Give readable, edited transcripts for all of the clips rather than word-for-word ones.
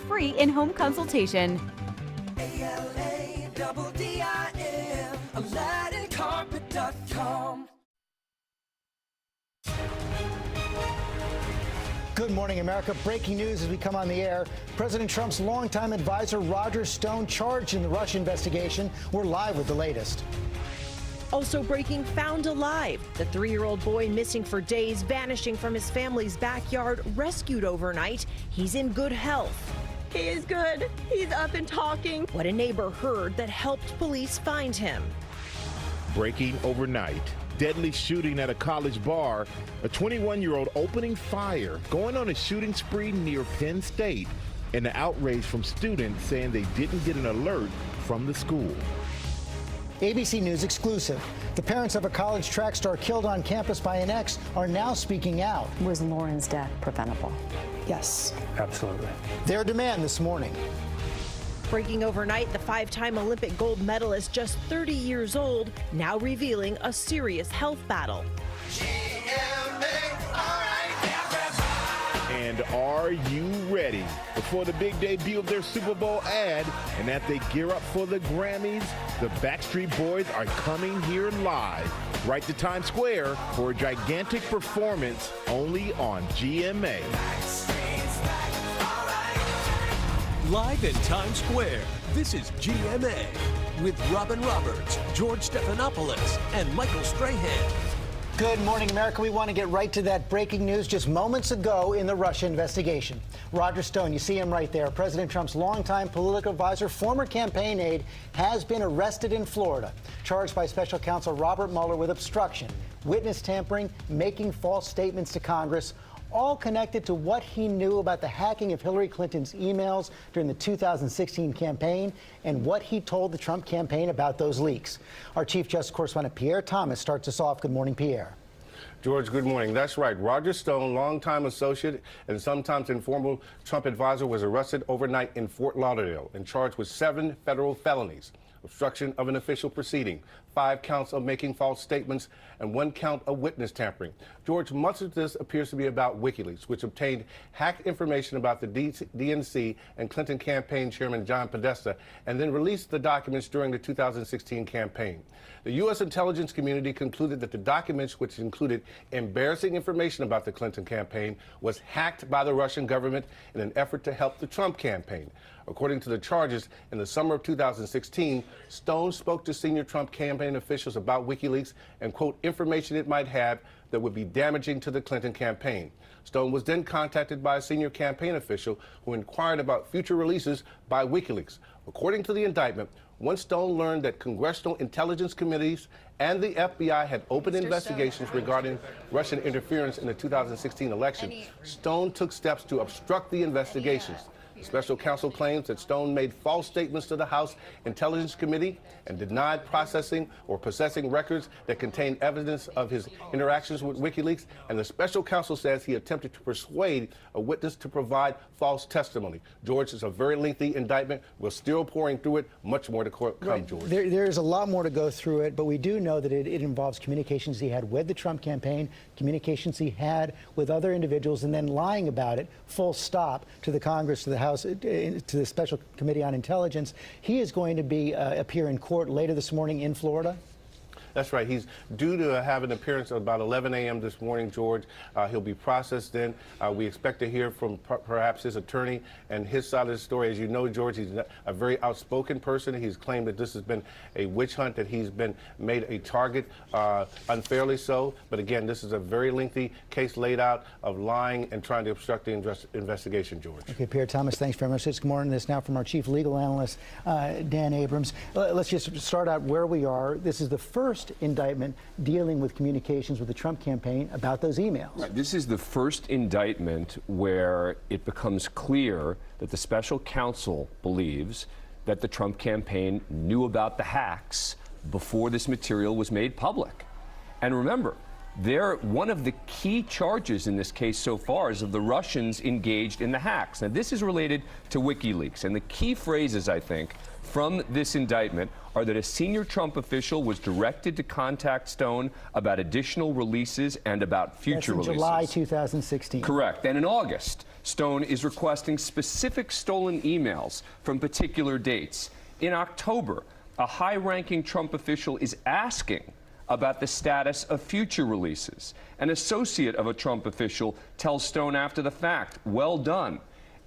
free in-home consultation. ALADDIM, AladdinCarpet.com. Good morning, America. Breaking news as we come on the air. President Trump's longtime advisor, Roger Stone, charged in the Russia investigation. We're live with the latest. Also breaking, found alive. The 3-year-old boy missing for days, vanishing from his family's backyard, rescued overnight. He's in good health. He is good. He's up and talking. What a neighbor heard that helped police find him. Breaking overnight. Deadly shooting at a college bar. A 21-year-old opening fire, going on a shooting spree near Penn State, and the outrage from students saying they didn't get an alert from the school. ABC News exclusive. The parents of a college track star killed on campus by an ex are now speaking out. Was Lauren's death preventable? Yes. Absolutely. Their demand this morning. Breaking overnight, the 5-time Olympic gold medalist, just 30 years old, now revealing a serious health battle. And are you ready? Before the big debut of their Super Bowl ad, and as they gear up for the Grammys, the Backstreet Boys are coming here live, right to Times Square, for a gigantic performance only on GMA. Live in Times Square, this is GMA with Robin Roberts, George Stephanopoulos, and Michael Strahan. Good morning, America. We want to get right to that breaking news just moments ago in the Russia investigation. Roger Stone, you see him right there. President Trump's longtime political advisor, former campaign aide, has been arrested in Florida, charged by special counsel Robert Mueller with obstruction, witness tampering, making false statements to Congress, all connected to what he knew about the hacking of Hillary Clinton's emails during the 2016 campaign and what he told the Trump campaign about those leaks. Our Chief Justice correspondent Pierre Thomas starts us off. Good morning, Pierre. George, good morning. That's right. Roger Stone, longtime associate and sometimes informal Trump advisor, was arrested overnight in Fort Lauderdale and charged with 7 federal felonies: obstruction of an official proceeding, 5 counts of making false statements, and 1 count of witness tampering. George, much of this appears to be about WikiLeaks, which obtained hacked information about the DNC and Clinton campaign chairman John Podesta, and then released the documents during the 2016 campaign. The U.S. intelligence community concluded that the documents, which included embarrassing information about the Clinton campaign, was hacked by the Russian government in an effort to help the Trump campaign. According to the charges, in the summer of 2016, Stone spoke to senior Trump campaign officials about WikiLeaks and, quote, information it might have that would be damaging to the Clinton campaign. Stone was then contacted by a senior campaign official who inquired about future releases by WikiLeaks. According to the indictment, once Stone learned that congressional intelligence committees and the FBI had opened investigations regarding Russian interference in the 2016 election, Stone took steps to obstruct the investigations. Special counsel claims that Stone made false statements to the House Intelligence Committee and denied processing or possessing records that contained evidence of his interactions with WikiLeaks. And the special counsel says he attempted to persuade a witness to provide false testimony. George, it's a very lengthy indictment. We're still pouring through it. Much more to come, right. George. There's a lot more to go through it, but we do know that it involves communications he had with the Trump campaign, communications he had with other individuals, and then lying about it, full stop, to the Congress, to the House, to the Special Committee on Intelligence. He is going to appear in court later this morning in Florida. That's right. He's due to have an appearance at about 11 a.m. this morning, George. He'll be processed then. We expect to hear from perhaps his attorney and his side of the story. As you know, George, he's a very outspoken person. He's claimed that this has been a witch hunt, that he's been made a target, unfairly so. But again, this is a very lengthy case laid out of lying and trying to obstruct the investigation, George. Okay, Pierre Thomas, thanks very much. Let's more on this now from our chief legal analyst, Dan Abrams. Let's just start out where we are. This is the first indictment dealing with communications with the Trump campaign about those emails. Right. This is the first indictment where it becomes clear that the special counsel believes that the Trump campaign knew about the hacks before this material was made public. And remember, One of the key charges in this case so far is of the Russians engaged in the hacks. Now, this is related to WikiLeaks, and the key phrases, I think, from this indictment are that a senior Trump official was directed to contact Stone about additional releases and about future That's in releases. July 2016. Correct. And in August, Stone is requesting specific stolen emails from particular dates. In October, a high-ranking Trump official is asking about the status of future releases. An associate of a Trump official tells Stone after the fact, "Well done."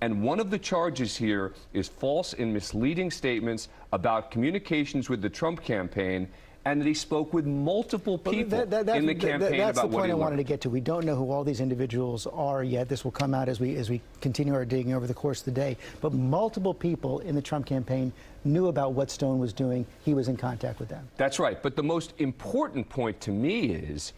And one of the charges here is false and misleading statements about communications with the Trump campaign, and that he spoke with multiple people in the campaign that's about the what point he I wanted to learned. get to. We don't know who all these individuals are yet. This will come out as we continue our digging over the course of the day. But multiple people in the Trump campaign knew about what Stone was doing. He was in contact with them. That's right. But the most important point to me is,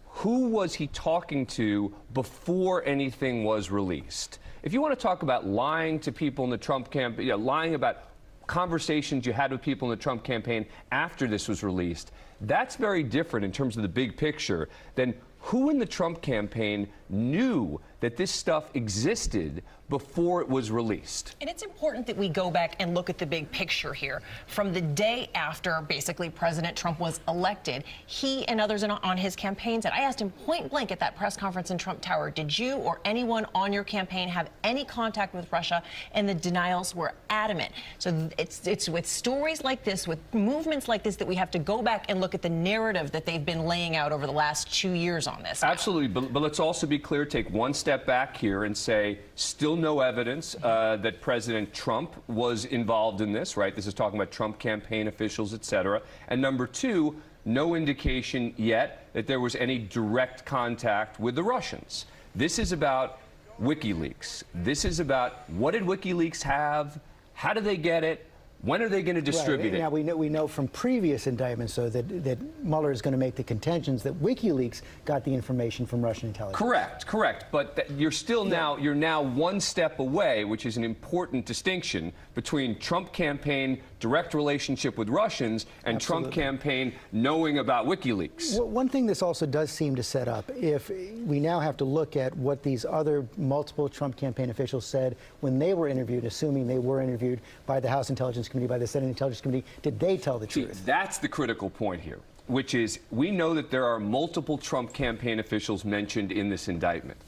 who was he talking to before anything was released? If you want to talk about lying to people in the Trump campaign, lying about conversations you had with people in the Trump campaign after this was released, that's very different in terms of the big picture than who in the Trump campaign knew that this stuff existed before it was released. And it's important that we go back and look at the big picture here. From the day after, basically, President Trump was elected, he and others on his campaign said, I asked him point blank at that press conference in Trump Tower, did you or anyone on your campaign have any contact with Russia? And the denials were adamant. So it's with stories like this, with movements like this, that we have to go back and look at the narrative that they've been laying out over the last 2 years on this. Absolutely, but let's also be clear, take one step back here and say, still no evidence that President Trump was involved in this, right? This is talking about Trump campaign officials, et cetera. And number two, no indication yet that there was any direct contact with the Russians. This is about WikiLeaks. This is about, what did WikiLeaks have? How did they get it? When are they going to distribute it? Now, we know from previous indictments, though, that Mueller is going to make the contentions that WikiLeaks got the information from Russian intelligence. Correct. But you're still you're now one step away, which is an important distinction between Trump campaign direct relationship with Russians and Trump campaign knowing about WikiLeaks. Well, one thing this also does seem to set up, if we now have to look at what these other multiple Trump campaign officials said when they were interviewed, assuming they were interviewed by the House Intelligence Committee, by the Senate Intelligence Committee, did they tell the truth? That's the critical point here, which is we know that there are multiple Trump campaign officials mentioned in this indictment.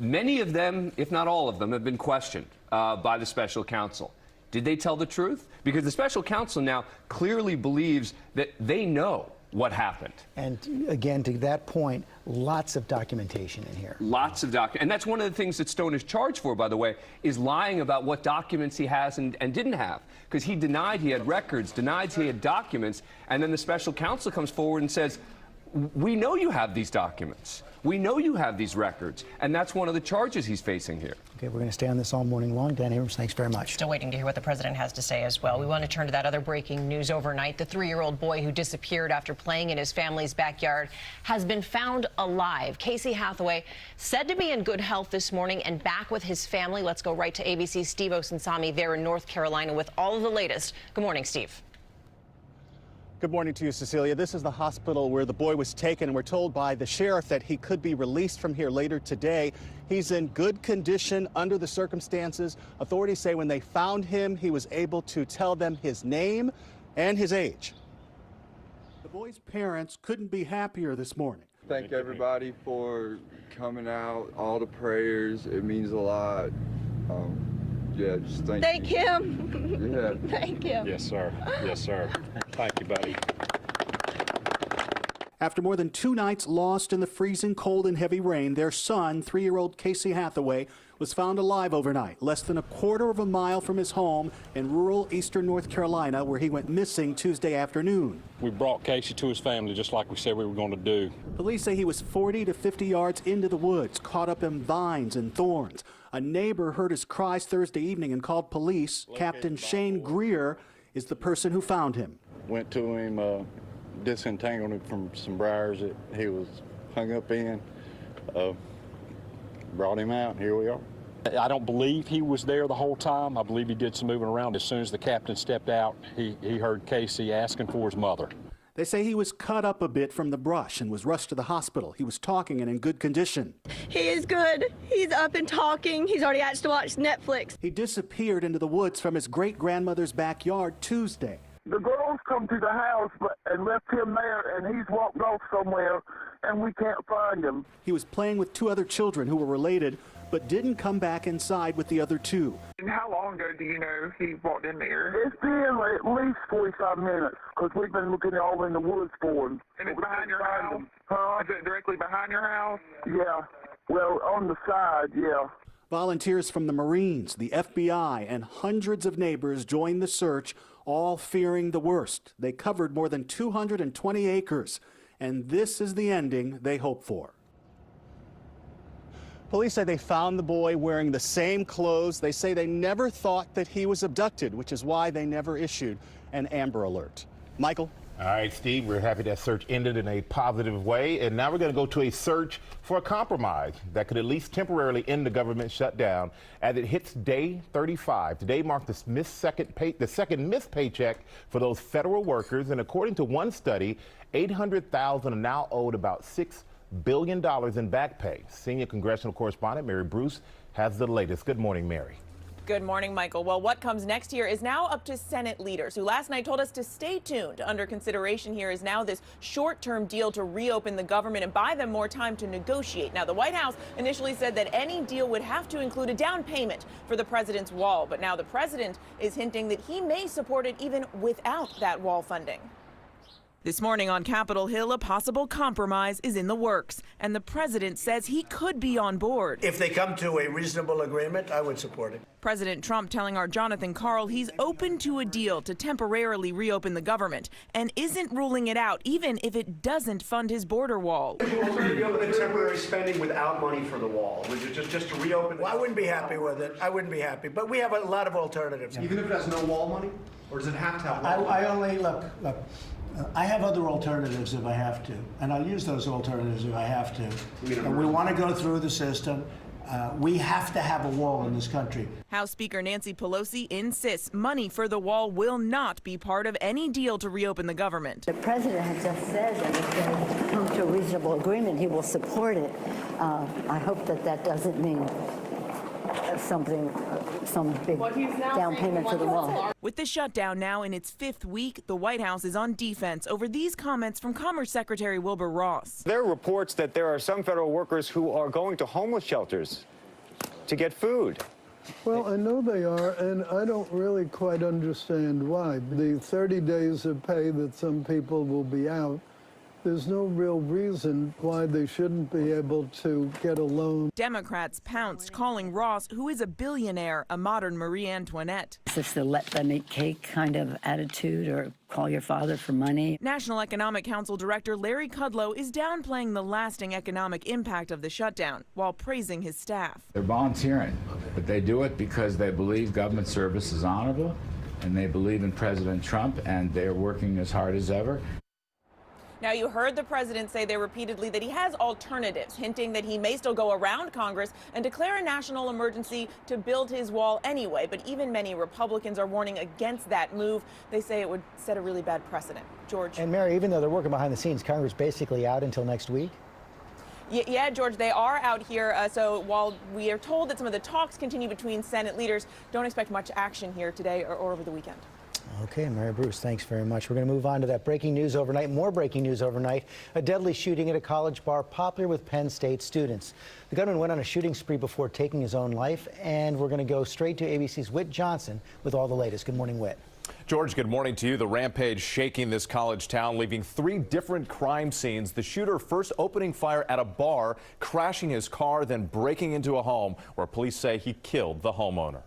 Many of them, if not all of them, have been questioned by the special counsel. Did they tell the truth? Because the special counsel now clearly believes that they know what happened. And again, to that point, lots of documentation in here. Lots of documents. And that's one of the things that Stone is charged for, by the way, is lying about what documents he has and didn't have. Because he denied he had records, denied he had documents, and then the special counsel comes forward and says, we know you have these documents. We know you have these records. And that's one of the charges he's facing here. Okay, we're going to stay on this all morning long. Dan Abrams, thanks very much. Still waiting to hear what the president has to say as well. We want to turn to that other breaking news overnight. The 3-year-old boy who disappeared after playing in his family's backyard has been found alive. Casey Hathaway said to be in good health this morning and back with his family. Let's go right to ABC's Steve Osunsami there in North Carolina with all of the latest. Good morning, Steve. Good morning to you, Cecilia. This is the hospital where the boy was taken, and we're told by the sheriff that he could be released from here later today. He's in good condition under the circumstances. Authorities say when they found him, he was able to tell them his name and his age. The boy's parents couldn't be happier this morning. Thank everybody for coming out, all the prayers. It means a lot. Yeah, just thank him. Yeah. Thank him. Yes, sir. Yes, sir. Thank you, buddy. After more than 2 nights lost in the freezing cold and heavy rain, their son, 3-year-old Casey Hathaway, was found alive overnight, less than a quarter of a mile from his home in rural eastern North Carolina, where he went missing Tuesday afternoon. We brought Casey to his family just like we said we were going to do. Police say he was 40 to 50 yards into the woods, caught up in vines and thorns. A neighbor heard his cries Thursday evening and called police. Captain Shane Greer is the person who found him. Went to him, disentangled him from some briars that he was hung up in, brought him out, and here we are. I don't believe he was there the whole time. I believe he did some moving around. As soon as the captain stepped out, he heard Casey asking for his mother. They say he was cut up a bit from the brush and was rushed to the hospital. He was talking and in good condition. He is good. He's up and talking. He's already asked to watch Netflix. He disappeared into the woods from his great-grandmother's backyard Tuesday. The girls come to the house and left him there, and he's walked off somewhere, and we can't find him. He was playing with 2 other children who were related, but didn't come back inside with the other 2. And how long ago do you know he walked in there? It's been at least 45 minutes, because we've been looking all in the woods for him. And it's behind your house? Huh? Is it directly behind your house? Yeah. Well, on the side, yeah. Volunteers from the Marines, the FBI, and hundreds of neighbors joined the search, all fearing the worst. They covered more than 220 acres, and this is the ending they hope for. Police say they found the boy wearing the same clothes. They say they never thought that he was abducted, which is why they never issued an Amber Alert. Michael? All right, Steve, we're happy that search ended in a positive way, and now we're going to go to a search for a compromise that could at least temporarily end the government shutdown as it hits day 35. Today marked the second missed paycheck for those federal workers, and according to one study, 800,000 are now owed about $6 billion in back pay. Senior congressional correspondent Mary Bruce has the latest. Good morning, Mary. Good morning, Michael. Well, what comes next here is now up to Senate leaders, who last night told us to stay tuned. Under consideration here is now this short-term deal to reopen the government and buy them more time to negotiate. Now, the White House initially said that any deal would have to include a down payment for the president's wall, but now the president is hinting that he may support it even without that wall funding. This morning on Capitol Hill, a possible compromise is in the works, and the president says he could be on board. If they come to a reasonable agreement, I would support it. President Trump telling our Jonathan Karl he's open to a deal to temporarily reopen the government and isn't ruling it out, even if it doesn't fund his border wall. Reopen the temporary spending without money for the wall. Would you just to reopen? Well, I wouldn't be happy with it. I wouldn't be happy. But we have a lot of alternatives. Even if it has no wall money? Or does it have to have wall money? I only, look. I have other alternatives if I have to, and I'll use those alternatives if I have to. And we want to go through the system. We have to have a wall in this country. House Speaker Nancy Pelosi insists money for the wall will not be part of any deal to reopen the government. The president has just said that if they come to a reasonable agreement, he will support it. I hope that doesn't mean some big down payment for the wall. With the shutdown now in its 5th week, the White House is on defense over these comments from Commerce Secretary Wilbur Ross. There are reports that there are some federal workers who are going to homeless shelters to get food. Well, I know they are, and I don't really quite understand why. The 30 days of pay that some people will be out, there's no real reason why they shouldn't be able to get a loan. Democrats pounced, calling Ross, who is a billionaire, a modern Marie Antoinette. Is this the let them eat cake kind of attitude, or call your father for money? National Economic Council Director Larry Kudlow is downplaying the lasting economic impact of the shutdown while praising his staff. They're volunteering, but they do it because they believe government service is honorable, and they believe in President Trump, and they're working as hard as ever. Now, you heard the president say there repeatedly that he has alternatives, hinting that he may still go around Congress and declare a national emergency to build his wall anyway. But even many Republicans are warning against that move. They say it would set a really bad precedent. George. And Mary, even though they're working behind the scenes, Congress basically out until next week? Yeah, George, they are out here. So while we are told that some of the talks continue between Senate leaders, don't expect much action here today or over the weekend. Okay, Mary Bruce, thanks very much. We're going to move on to that breaking news overnight. More breaking news overnight. A deadly shooting at a college bar popular with Penn State students. The gunman went on a shooting spree before taking his own life, and we're going to go straight to ABC's Whit Johnson with all the latest. Good morning, Whit. George, good morning to you. The rampage shaking this college town, leaving 3 different crime scenes. The shooter first opening fire at a bar, crashing his car, then breaking into a home where police say he killed the homeowner.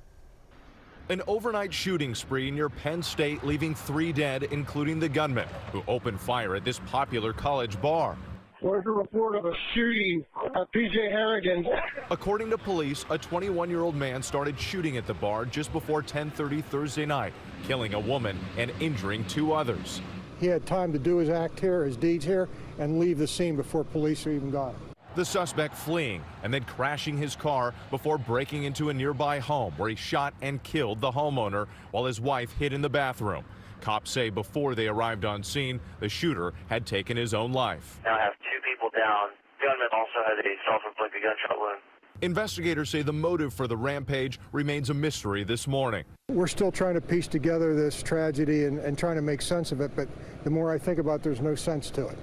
An overnight shooting spree near Penn State, leaving 3 dead, including the gunman who opened fire at this popular college bar. There's a report of a shooting at P.J. Harrigan's. According to police, a 21-year-old man started shooting at the bar just before 10:30 Thursday night, killing a woman and injuring 2 others. He had time to do his act here, his deeds here, and leave the scene before police even got him. The suspect fleeing and then crashing his car before breaking into a nearby home where he shot and killed the homeowner while his wife hid in the bathroom. Cops say before they arrived on scene, the shooter had taken his own life. Now I have 2 people down. Gunman also has a self-inflicted gunshot wound. Investigators say the motive for the rampage remains a mystery this morning. We're still trying to piece together this tragedy and trying to make sense of it, but the more I think about it, there's no sense to it.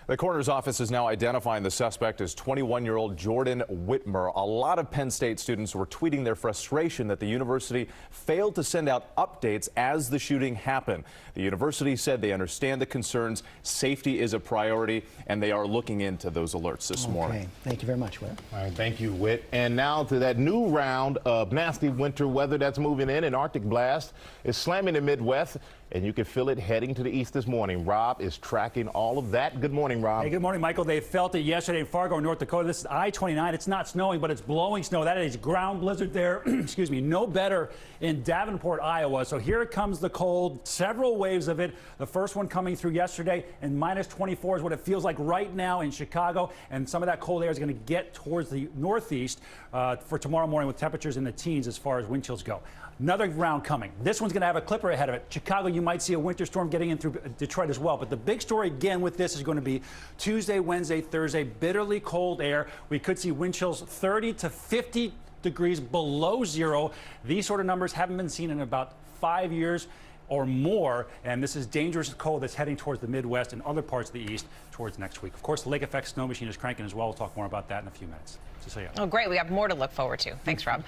The coroner's office is now identifying the suspect as 21-year-old Jordan Whitmer. A lot of Penn State students were tweeting their frustration that the university failed to send out updates as the shooting happened. The university said they understand the concerns, safety is a priority, and they are looking into those alerts this morning. Thank you very much, Whit. All right, thank you, Whit. And now to that new round of nasty winter weather that's moving in. An Arctic blast is slamming the Midwest, and you can feel it heading to the east this morning. Rob is tracking all of that. Good morning, Rob. Hey, good morning, Michael. They felt it yesterday in Fargo, North Dakota. This is I-29. It's not snowing, but it's blowing snow. That is ground blizzard there. Excuse me. No better in Davenport, Iowa. So here comes the cold. Several waves of it. The first one coming through yesterday, and minus 24 is what it feels like right now in Chicago. And some of that cold air is going to get towards the northeast for tomorrow morning with temperatures in the teens as far as wind chills go. Another round coming. This one's going to have a clipper ahead of it. Chicago, you might see a winter storm getting in through Detroit as well. But the big story again with this is going to be Tuesday, Wednesday, Thursday, bitterly cold air. We could see wind chills 30 to 50 degrees below zero. These sort of numbers haven't been seen in about 5 years or more, and this is dangerous cold that's heading towards the Midwest and other parts of the East towards next week. Of course, the lake effect snow machine is cranking as well. We'll talk more about that in a few minutes. Oh, great. We have more to look forward to. Thanks, Rob.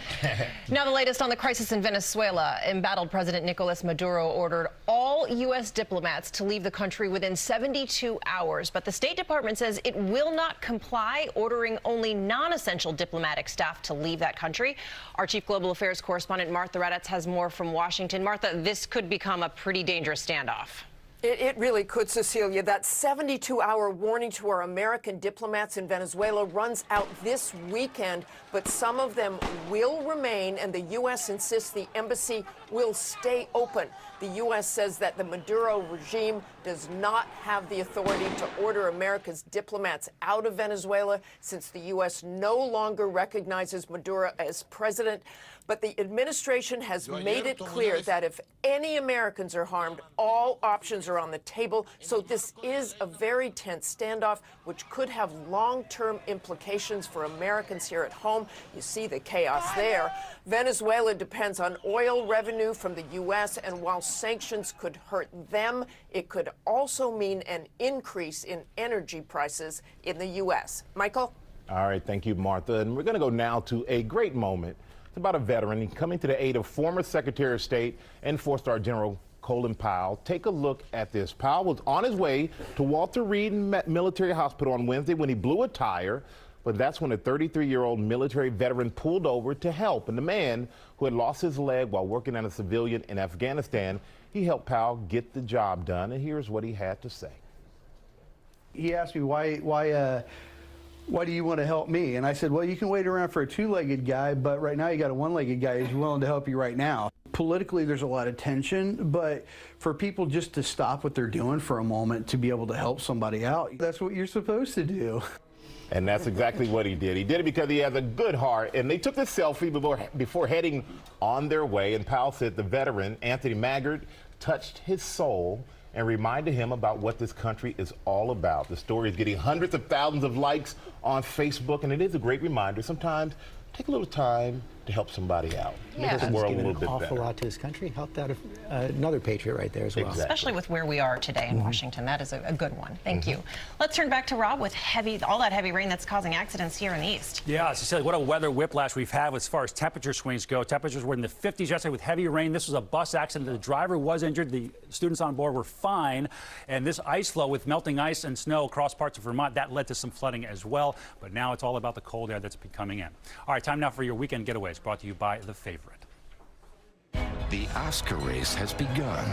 Now, the latest on the crisis in Venezuela. Embattled President Nicolas Maduro ordered all U.S. diplomats to leave the country within 72 hours. But the State Department says it will not comply, ordering only non-essential diplomatic staff to leave that country. Our chief global affairs correspondent, Martha Raddatz, has more from Washington. Martha, this could become a pretty dangerous standoff. It really could, Cecilia. That 72-hour warning to our American diplomats in Venezuela runs out this weekend, but some of them will remain, and the U.S. insists the embassy will stay open. The U.S. says that the Maduro regime does not have the authority to order America's diplomats out of Venezuela since the U.S. no longer recognizes Maduro as president. But the administration has made it clear that if any Americans are harmed, all options are on the table. So this is a very tense standoff, which could have long-term implications for Americans here at home. You see the chaos there. Venezuela depends on oil revenue from the U.S., and while sanctions could hurt them, it could also mean an increase in energy prices in the U.S. Michael? All right, thank you, Martha. And we're going to go now to a great moment. It's about a veteran coming to the aid of former Secretary of State and four-star General Colin Powell. Take a look at this. Powell was on his way to Walter Reed Military Hospital on Wednesday when he blew a tire, but that's when a 33-year-old military veteran pulled over to help. And the man who had lost his leg while working as a civilian in Afghanistan, he helped Powell get the job done, and here's what he had to say. He asked me why do you want to help me? And I said, well, you can wait around for a two-legged guy, but right now you got a one-legged guy who's willing to help you right now. Politically, there's a lot of tension, but for people just to stop what they're doing for a moment to be able to help somebody out, that's what you're supposed to do. And that's exactly what he did. He did it because he has a good heart. And they took this selfie before heading on their way. And Powell said the veteran, Anthony Maggard, touched his soul and reminded him about what this country is all about. The story is getting hundreds of thousands of likes on Facebook, and it is a great reminder. Sometimes take a little time to help somebody out. Yeah. Make this world a little bit An awful better. lot to his country. Helped out another patriot right there as well. Exactly. Especially with where we are today in Washington. That is a good one. Thank you. Let's turn back to Rob with all that heavy rain that's causing accidents here in the east. Yeah, Cecilia, what a weather whiplash we've had as far as temperature swings go. Temperatures were in the 50s yesterday with heavy rain. This was a bus accident. The driver was injured. The students on board were fine. And this ice flow with melting ice and snow across parts of Vermont, that led to some flooding as well. But now it's all about the cold air that's been coming in. All right, time now for your weekend getaways, brought to you by The Favorite. The Oscar race has begun,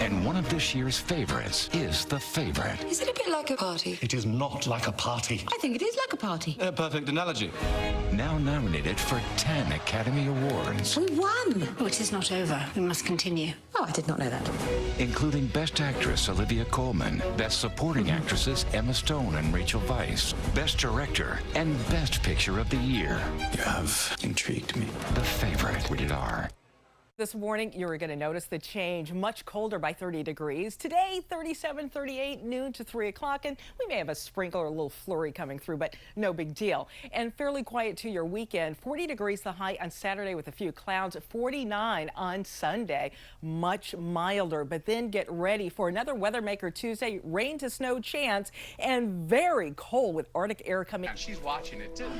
and one of this year's favorites is The Favorite. Is it a bit like a party? It is not like a party. I think it is like a party. A perfect analogy. Now nominated for 10 Academy Awards, We won! Oh, it is not over. We must continue. Oh, I did not know that. including Best Actress Olivia Colman, Best Supporting Actresses Emma Stone and Rachel Weisz, Best Director, and Best Picture of the Year. You have intrigued me. The Favorite, rated R. This morning, you're going to notice the change. Much colder by 30 degrees. Today, 37, 38, noon to 3 o'clock. And we may have a sprinkle or a little flurry coming through, but no big deal. And fairly quiet to your weekend. 40 degrees the high on Saturday with a few clouds. 49 on Sunday. Much milder. But then get ready for another weather maker Tuesday. Rain to snow chance and very cold with Arctic air coming. She's watching it too.